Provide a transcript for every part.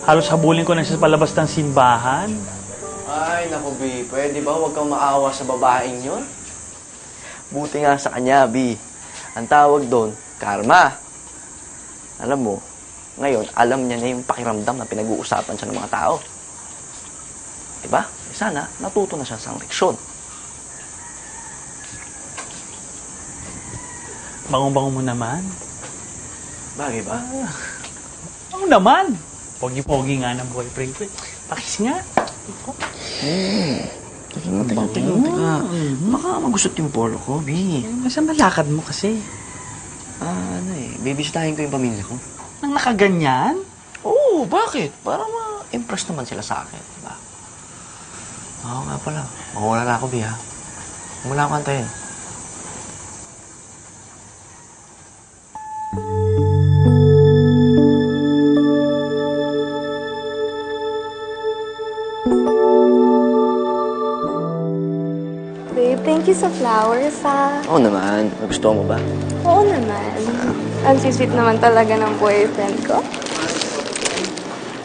Halos habulin ko na siya sa palabas ng simbahan. Ay, naku, B. Pwede ba huwag kang maawa sa babaeng yun? Buti nga sa kanya, B. Ang tawag doon, karma. Alam mo, ngayon, alam niya na yung pakiramdam na pinag-uusapan siya ng mga tao. Diba? Sana, natuto na siya sa leksyon. Bango-bango mo naman. Bagay ba? Bango naman. Pogi-pogi nga ng boyfriend ko. Pakis nga. Teka. Baka magusot yung polo ko, B. Nasa malakad mo kasi. Bibisitahin ko yung pamilya ko. Nang nakaganyan? Oo, bakit? Para ma-impress naman sila sa akin, diba? Oo nga pala. Mawala na ako, B, ha? Wala akong antayin. Babe, thank you sa flowers, ha? Oo naman. Nagustuhan mo ba? Oo naman. Ang sweet naman talaga ng boyfriend ko.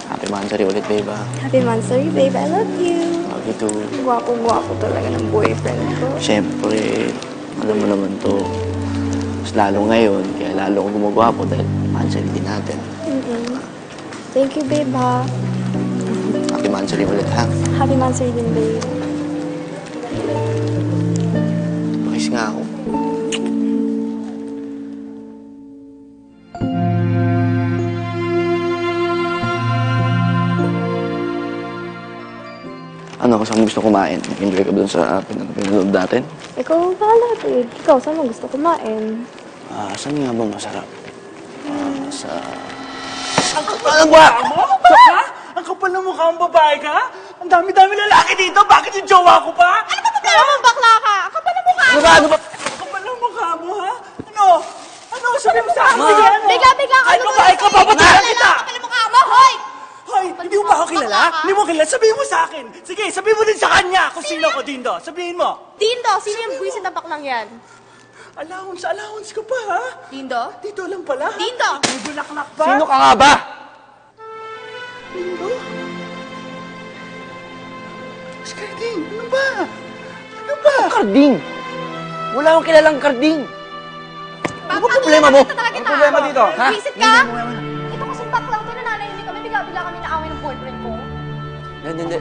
Happy Mansari ulit, babe, ha? Happy Mansari, babe. I love you. Love you too. Gwapo-gwapo talaga ng boyfriend ko. Siyempre, alam mo naman to. Mas lalo ngayon, kaya lalo akong gumagwapo dahil Mansari din natin. Thank you, babe, ha? Happy Mansari ulit, ha? Happy Mansari din, babe. Pakis nga ako. Ano, saan mo gusto kumain? Enjoy ka ba dun sa pinanood natin? Ikaw, bahala, babe. Ikaw, saan mo gusto kumain? Saan nga ba masarap? Ang kapal ng mukha mo? Ang kapal ng mukha mong babae ka? Ang dami-dami lalaki dito. Bakit yung jowa ko pa? Ano ba problema mong bakla ka? Ang kapal ng mukha mo! Ano ba? Ang kapal ng mukha mo, ha? Ano? Ano? Sabi mo sa akin, sige, ano? Bigla-bigla ka. Ano ba? Ikaw, papatulan kita! Ang kapal ng mukha mo, hoy! Hoy, hindi mo ba ako kilala? Hindi mo kilala? Sabihin mo sa akin. Sige, sabihin mo din sa kanya kung sino ko, Dindo. Sabihin mo. Dindo, sino yung buwisit na baklang yan? Allowance ka pa, ha? Dindo? Dito lang pala, ha? Dindo! May bulaklak pa? Sino ka nga ba? Dindo? Skarding, ano ba? Ano ba? Karding! Wala akong kilalang karding. Ano ba problema mo? Ano problema dito? Ha? Buwisit ka? Ito kasing baklang to na nanahimik kami. Bigla-bigla kami naaway ng boyfriend ko. Hindi.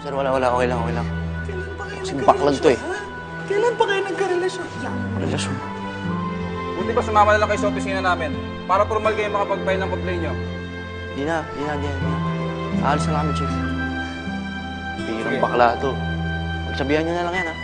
Sir, wala. Okay lang. Kailan pa kayo Kasing baklang to, eh. ha? Kailan pa kayo nagkarelasyon? Relasyon. Buti ba sumama na lang kayo sa opisina namin para formal kayo makapag-file ng complaint nyo? Di na. Aalis na lang kami, Chief. Pirang bakla to. Magsabihan nyo na lang yan, ha?